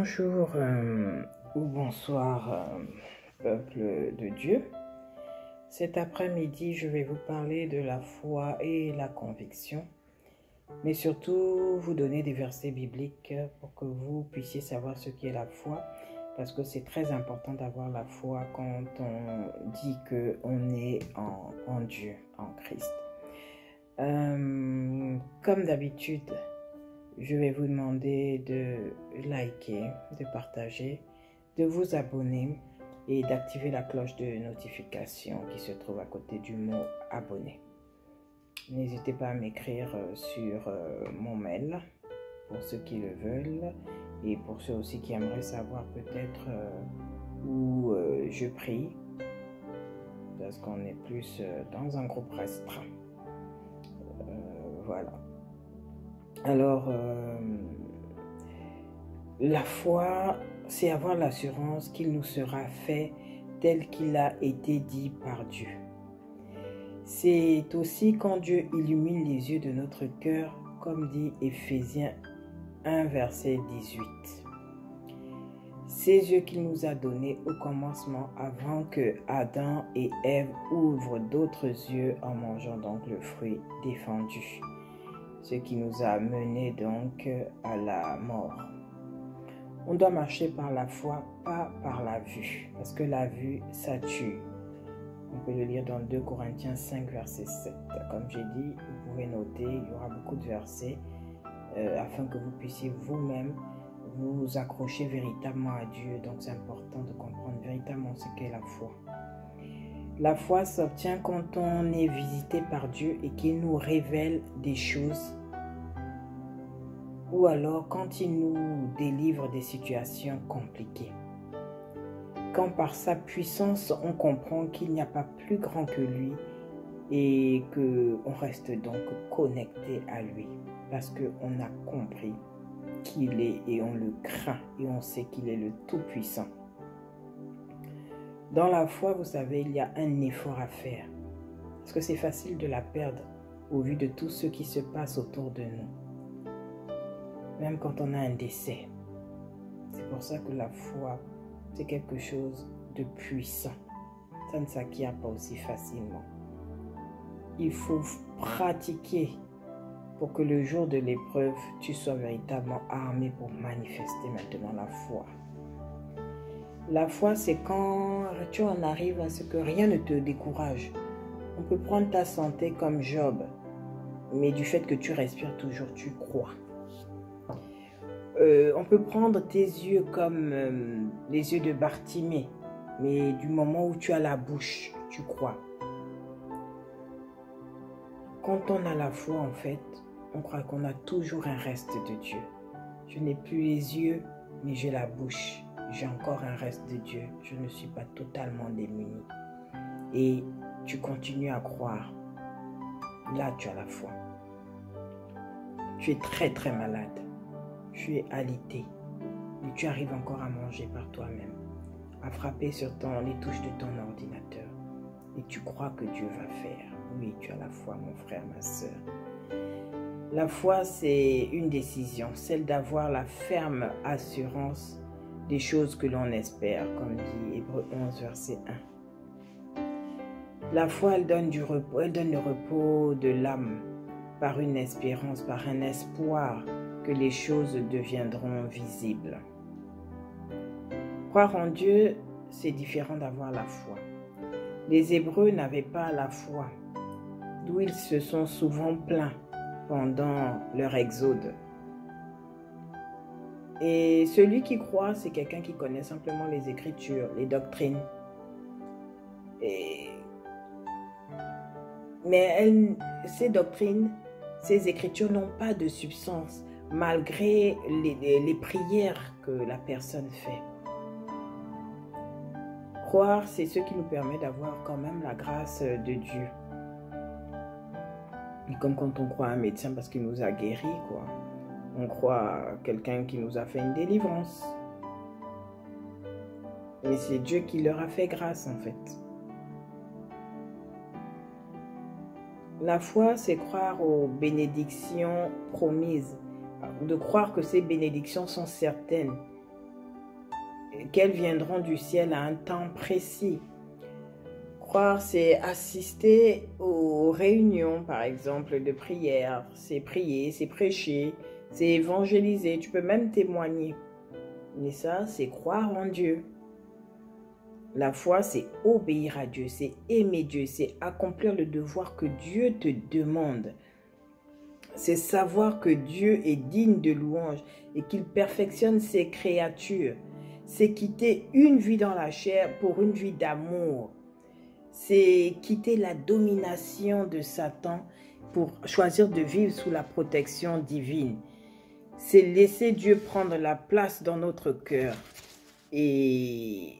Bonjour ou bonsoir peuple de Dieu. Cet après-midi, je vais vous parler de la foi et la conviction, mais surtout vous donner des versets bibliques pour que vous puissiez savoir ce qu'est la foi, parce que c'est très important d'avoir la foi quand on dit qu'on est en Dieu, en Christ. Comme d'habitude, je vais vous demander de liker, de partager, de vous abonner et d'activer la cloche de notification qui se trouve à côté du mot abonner. N'hésitez pas à m'écrire sur mon mail pour ceux qui le veulent et pour ceux aussi qui aimeraient savoir peut-être où je prie, parce qu'on est plus dans un groupe restreint. Voilà. Alors, la foi, c'est avoir l'assurance qu'il nous sera fait tel qu'il a été dit par Dieu. C'est aussi quand Dieu illumine les yeux de notre cœur, comme dit Éphésiens 1, verset 18. Ces yeux qu'il nous a donnés au commencement avant que Adam et Ève ouvrent d'autres yeux en mangeant donc le fruit défendu. Ce qui nous a menés donc à la mort. On doit marcher par la foi, pas par la vue, parce que la vue, ça tue. On peut le lire dans 2 Corinthiens 5, verset 7. Comme j'ai dit, vous pouvez noter, il y aura beaucoup de versets afin que vous puissiez vous-même vous accrocher véritablement à Dieu. Donc c'est important de comprendre véritablement ce qu'est la foi. La foi s'obtient quand on est visité par Dieu et qu'il nous révèle des choses, ou alors quand il nous délivre des situations compliquées. Quand par sa puissance, on comprend qu'il n'y a pas plus grand que lui et qu'on reste donc connecté à lui parce qu'on a compris qu'il est et on le craint et on sait qu'il est le Tout-Puissant. Dans la foi, vous savez, il y a un effort à faire. Parce que c'est facile de la perdre au vu de tout ce qui se passe autour de nous. Même quand on a un décès. C'est pour ça que la foi, c'est quelque chose de puissant. Ça ne s'acquiert pas aussi facilement. Il faut pratiquer pour que le jour de l'épreuve, tu sois véritablement armé pour manifester maintenant la foi. La foi, c'est quand tu en arrives à ce que rien ne te décourage. On peut prendre ta santé comme Job, mais du fait que tu respires toujours, tu crois. On peut prendre tes yeux comme les yeux de Bartimée, mais du moment où tu as la bouche, tu crois. Quand on a la foi, en fait, on croit qu'on a toujours un reste de Dieu. Je n'ai plus les yeux, mais j'ai la bouche. J'ai encore un reste de Dieu. Je ne suis pas totalement démuni. Et tu continues à croire. Là, tu as la foi. Tu es très très malade. Tu es alité. Mais tu arrives encore à manger par toi-même. À frapper sur les touches de ton ordinateur. Et tu crois que Dieu va faire. Oui, tu as la foi, mon frère, ma soeur. La foi, c'est une décision. Celle d'avoir la ferme assurance des choses que l'on espère, comme dit Hébreux 11, verset 1. La foi, elle donne du repos, elle donne le repos de l'âme par une espérance, par un espoir que les choses deviendront visibles. Croire en Dieu, c'est différent d'avoir la foi. Les Hébreux n'avaient pas la foi, d'où ils se sont souvent plaints pendant leur exode. Et celui qui croit, c'est quelqu'un qui connaît simplement les Écritures, les doctrines. Mais ces doctrines, ces Écritures n'ont pas de substance, malgré les prières que la personne fait. Croire, c'est ce qui nous permet d'avoir quand même la grâce de Dieu. Et comme quand on croit à un médecin parce qu'il nous a guéris, quoi. On croit à quelqu'un qui nous a fait une délivrance. Mais c'est Dieu qui leur a fait grâce, en fait. La foi, c'est croire aux bénédictions promises. De croire que ces bénédictions sont certaines qu'elles viendront du ciel à un temps précis. Croire, c'est assister aux réunions, par exemple, de prière. C'est prier, c'est prêcher, c'est évangéliser. Tu peux même témoigner. Mais ça, c'est croire en Dieu. La foi, c'est obéir à Dieu, c'est aimer Dieu, c'est accomplir le devoir que Dieu te demande. C'est savoir que Dieu est digne de louange et qu'il perfectionne ses créatures. C'est quitter une vie dans la chair pour une vie d'amour. C'est quitter la domination de Satan pour choisir de vivre sous la protection divine. C'est laisser Dieu prendre la place dans notre cœur. Et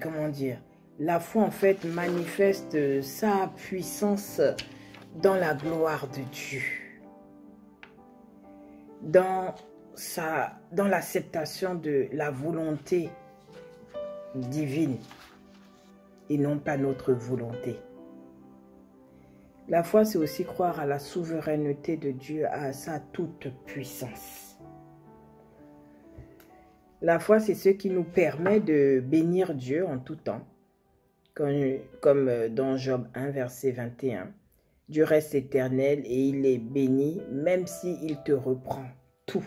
comment dire, la foi en fait manifeste sa puissance dans la gloire de Dieu. Dans l'acceptation de la volonté divine. Et non pas notre volonté. La foi, c'est aussi croire à la souveraineté de Dieu, à sa toute puissance. La foi, c'est ce qui nous permet de bénir Dieu en tout temps, comme dans Job 1, verset 21. Dieu reste éternel et il est béni, même s'il te reprend tout.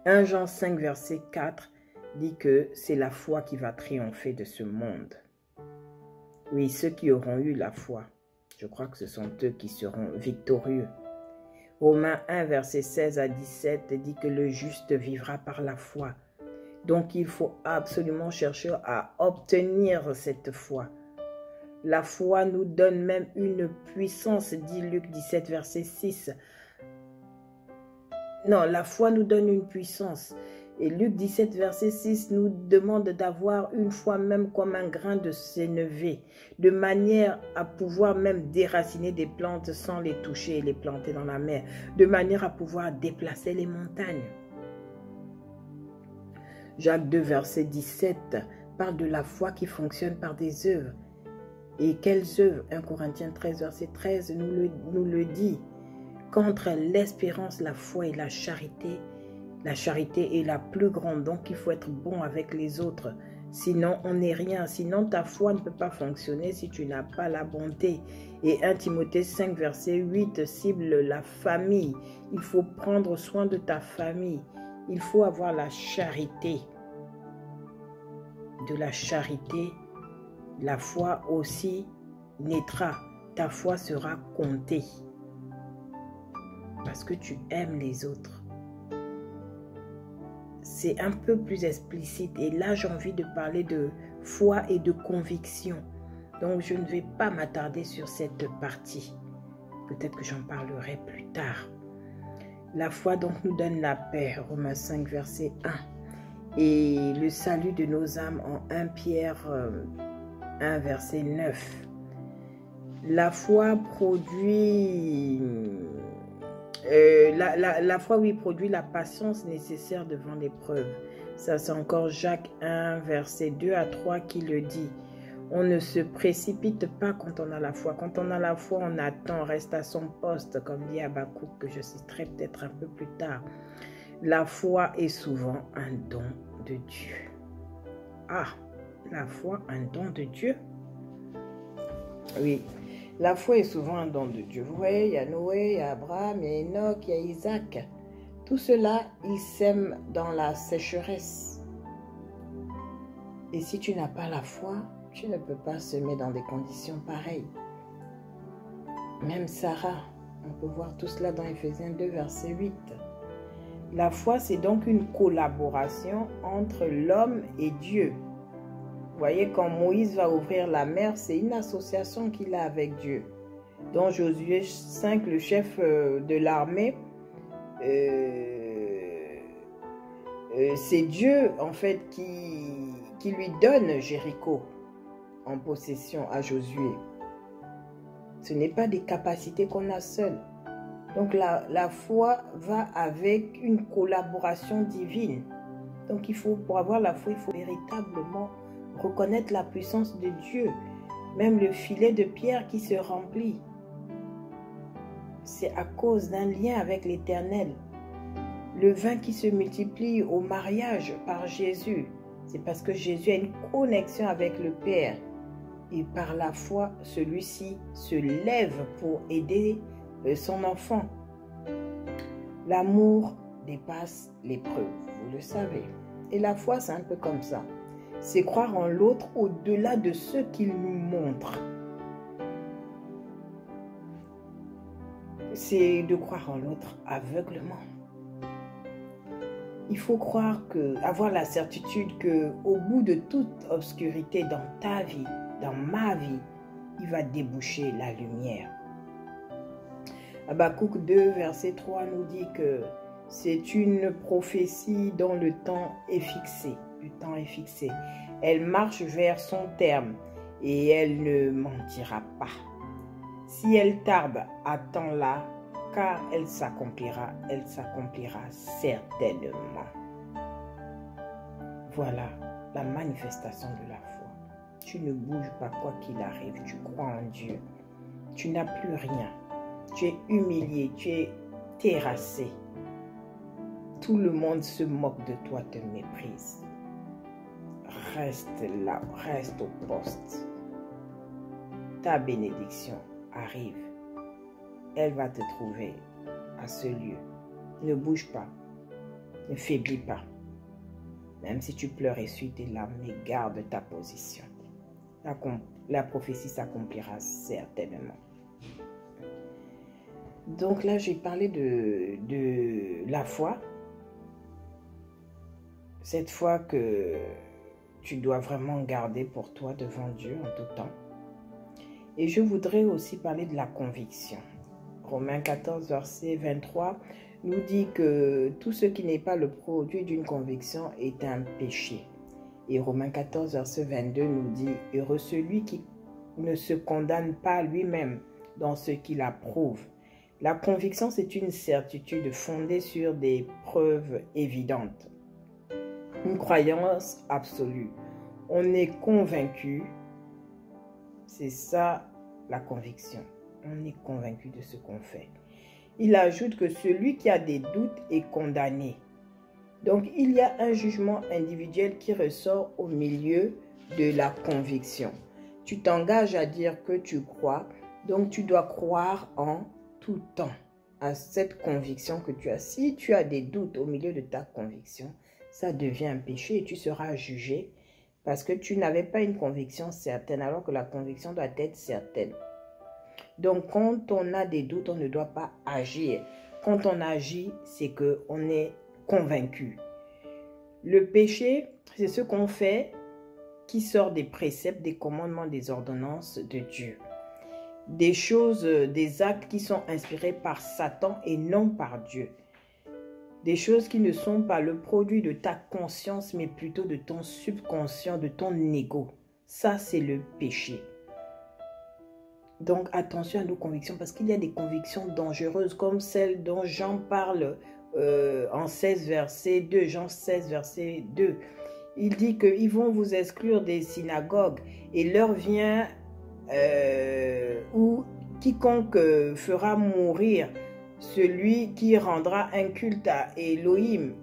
1 Jean 5, verset 4. Dit que c'est la foi qui va triompher de ce monde. Oui, ceux qui auront eu la foi, je crois que ce sont eux qui seront victorieux. Romains 1, verset 16 à 17 dit que le juste vivra par la foi. Donc il faut absolument chercher à obtenir cette foi. La foi nous donne même une puissance, dit Luc 17, verset 6. Non, la foi nous donne une puissance. Et Luc 17, verset 6 nous demande d'avoir une foi même comme un grain de sénévé, de manière à pouvoir même déraciner des plantes sans les toucher et les planter dans la mer, de manière à pouvoir déplacer les montagnes. Jacques 2, verset 17 parle de la foi qui fonctionne par des œuvres. Et quelles œuvres? 1 Corinthiens 13, verset 13 nous le dit. Qu'entre l'espérance, la foi et la charité est la plus grande, donc il faut être bon avec les autres. Sinon, on n'est rien. Sinon, ta foi ne peut pas fonctionner si tu n'as pas la bonté. Et 1 Timothée 5, verset 8 cible la famille. Il faut prendre soin de ta famille. Il faut avoir la charité. De la charité, la foi aussi naîtra. Ta foi sera comptée. Parce que tu aimes les autres. C'est un peu plus explicite. Et là, j'ai envie de parler de foi et de conviction. Donc, je ne vais pas m'attarder sur cette partie. Peut-être que j'en parlerai plus tard. La foi, donc, nous donne la paix. Romains 5, verset 1. Et le salut de nos âmes en 1 Pierre 1, verset 9. La foi produit... la foi, oui, produit la patience nécessaire devant l'épreuve. Ça, c'est encore Jacques 1, verset 2 à 3 qui le dit. On ne se précipite pas quand on a la foi. Quand on a la foi, on attend, on reste à son poste, comme dit Habakkuk, que je citerai peut-être un peu plus tard. La foi est souvent un don de Dieu. Ah, la foi, un don de Dieu? Oui. La foi est souvent un don de Dieu. Vous voyez, il y a Noé, il y a Abraham, il y a Enoch, il y a Isaac. Tout cela, ils sèment dans la sécheresse. Et si tu n'as pas la foi, tu ne peux pas semer dans des conditions pareilles. Même Sarah, on peut voir tout cela dans Éphésiens 2, verset 8. La foi, c'est donc une collaboration entre l'homme et Dieu. Vous voyez, quand Moïse va ouvrir la mer, c'est une association qu'il a avec Dieu. Dans Josué 5, le chef de l'armée, c'est Dieu en fait qui lui donne Jéricho en possession à Josué. Ce n'est pas des capacités qu'on a seules. Donc la foi va avec une collaboration divine. Donc pour avoir la foi, il faut véritablement reconnaître la puissance de Dieu. Même le filet de pierre qui se remplit, c'est à cause d'un lien avec l'Éternel. Le vin qui se multiplie au mariage par Jésus, c'est parce que Jésus a une connexion avec le Père. Et par la foi, celui-ci se lève pour aider son enfant. L'amour dépasse l'épreuve, vous le savez. Et la foi, c'est un peu comme ça. C'est croire en l'autre au-delà de ce qu'il nous montre. C'est de croire en l'autre aveuglement. Il faut croire avoir la certitude qu'au bout de toute obscurité dans ta vie, dans ma vie, il va déboucher la lumière. Habakkuk 2, verset 3 nous dit que c'est une prophétie dont le temps est fixé. Le temps est fixé. Elle marche vers son terme et elle ne mentira pas. Si elle tarde, attends-la, car elle s'accomplira certainement. Voilà la manifestation de la foi. Tu ne bouges pas quoi qu'il arrive, tu crois en Dieu. Tu n'as plus rien. Tu es humilié, tu es terrassé. Tout le monde se moque de toi, te méprise. Reste là, reste au poste. Ta bénédiction arrive. Elle va te trouver à ce lieu. Ne bouge pas. Ne faiblis pas. Même si tu pleures et essuie tes larmes, mais garde ta position. La prophétie s'accomplira certainement. Donc là, j'ai parlé de la foi. Cette foi que tu dois vraiment garder pour toi devant Dieu en tout temps. Et je voudrais aussi parler de la conviction. Romains 14, verset 23 nous dit que tout ce qui n'est pas le produit d'une conviction est un péché. Et Romains 14, verset 22 nous dit « Heureux celui qui ne se condamne pas lui-même dans ce qu'il approuve. » La conviction, c'est une certitude fondée sur des preuves évidentes. Une croyance absolue. On est convaincu, c'est ça la conviction. On est convaincu de ce qu'on fait. Il ajoute que celui qui a des doutes est condamné. Donc, il y a un jugement individuel qui ressort au milieu de la conviction. Tu t'engages à dire que tu crois, donc tu dois croire en tout temps à cette conviction que tu as. Si tu as des doutes au milieu de ta conviction, ça devient un péché et tu seras jugé parce que tu n'avais pas une conviction certaine alors que la conviction doit être certaine. Donc, quand on a des doutes, on ne doit pas agir. Quand on agit, c'est qu'on est convaincu. Le péché, c'est ce qu'on fait qui sort des préceptes, des commandements, des ordonnances de Dieu. Des choses, des actes qui sont inspirés par Satan et non par Dieu. Des choses qui ne sont pas le produit de ta conscience, mais plutôt de ton subconscient, de ton ego. Ça, c'est le péché. Donc, attention à nos convictions, parce qu'il y a des convictions dangereuses, comme celle dont Jean parle en 16, verset 2. Jean 16, verset 2. Il dit qu'ils vont vous exclure des synagogues, et l'heure vient où quiconque fera mourir celui qui rendra un culte à Elohim.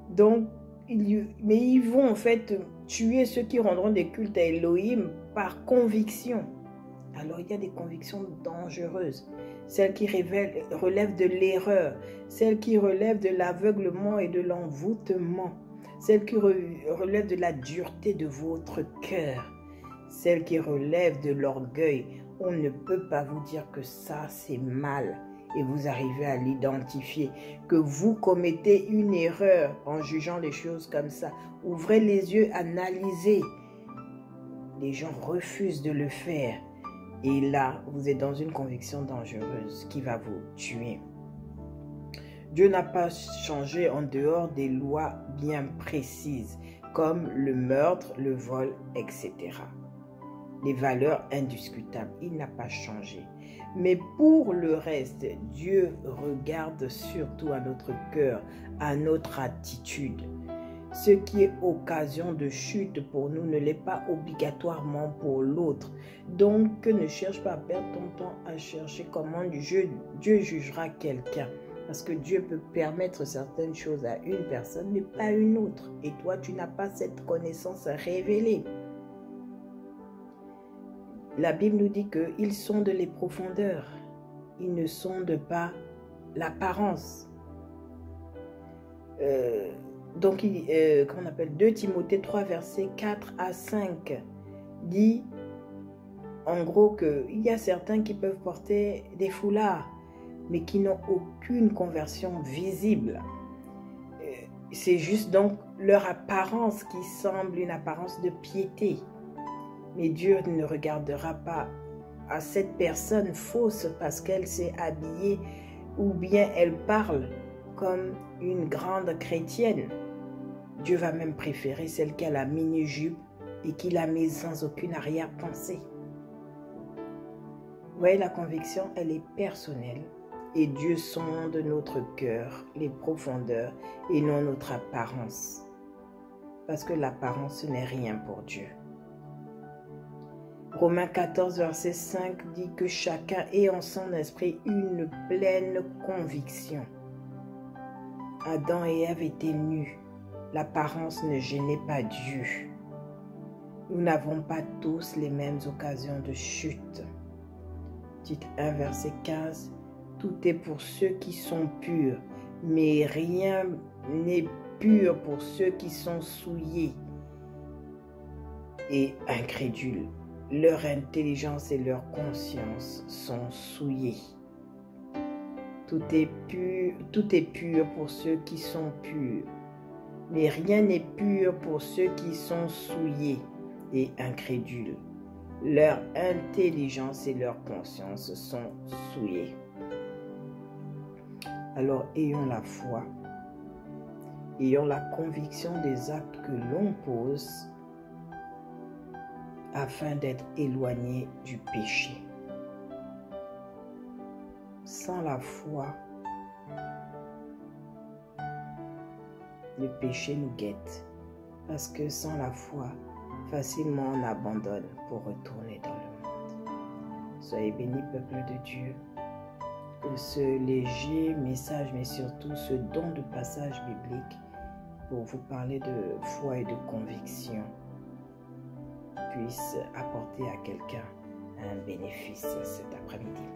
Donc, mais ils vont en fait tuer ceux qui rendront des cultes à Elohim par conviction. Alors, il y a des convictions dangereuses. Celles qui relèvent de l'erreur, celles qui relèvent de l'aveuglement et de l'envoûtement, celles qui relèvent de la dureté de votre cœur, celles qui relèvent de l'orgueil. On ne peut pas vous dire que ça, c'est mal et vous arrivez à l'identifier, que vous commettez une erreur en jugeant les choses comme ça. Ouvrez les yeux, analysez. Les gens refusent de le faire. Et là, vous êtes dans une conviction dangereuse qui va vous tuer. Dieu n'a pas changé en dehors des lois bien précises, comme le meurtre, le vol, etc. Les valeurs indiscutables, il n'a pas changé. Mais pour le reste, Dieu regarde surtout à notre cœur, à notre attitude. Ce qui est occasion de chute pour nous ne l'est pas obligatoirement pour l'autre. Donc, ne cherche pas à perdre ton temps à chercher comment Dieu jugera quelqu'un. Parce que Dieu peut permettre certaines choses à une personne, mais pas à une autre. Et toi, tu n'as pas cette connaissance révélée. La Bible nous dit qu'ils sondent les profondeurs. Ils ne sondent pas l'apparence. Donc, comment on appelle 2 Timothée 3, versets 4 à 5 dit en gros qu'il y a certains qui peuvent porter des foulards, mais qui n'ont aucune conversion visible. C'est juste donc leur apparence qui semble une apparence de piété. Mais Dieu ne regardera pas à cette personne fausse parce qu'elle s'est habillée ou bien elle parle comme une grande chrétienne. Dieu va même préférer celle qui a la mini-jupe et qui la met sans aucune arrière-pensée. Vous voyez, la conviction, elle est personnelle. Et Dieu sonde notre cœur, les profondeurs, et non notre apparence. Parce que l'apparence, ce n'est rien pour Dieu. Romains 14, verset 5 dit que chacun ait en son esprit une pleine conviction. Adam et Ève étaient nus. L'apparence ne gênait pas Dieu. Nous n'avons pas tous les mêmes occasions de chute. Tite 1, verset 15. Tout est pour ceux qui sont purs, mais rien n'est pur pour ceux qui sont souillés et incrédules. Leur intelligence et leur conscience sont souillées. Tout est pur pour ceux qui sont purs, mais rien n'est pur pour ceux qui sont souillés et incrédules. Leur intelligence et leur conscience sont souillées. Alors ayons la foi, ayons la conviction des actes que l'on pose afin d'être éloignés du péché. Sans la foi, le péché nous guette, parce que sans la foi, facilement on abandonne pour retourner dans le monde. Soyez bénis, peuple de Dieu, que ce léger message, mais surtout ce don de passage biblique pour vous parler de foi et de conviction puisse apporter à quelqu'un un bénéfice cet après-midi.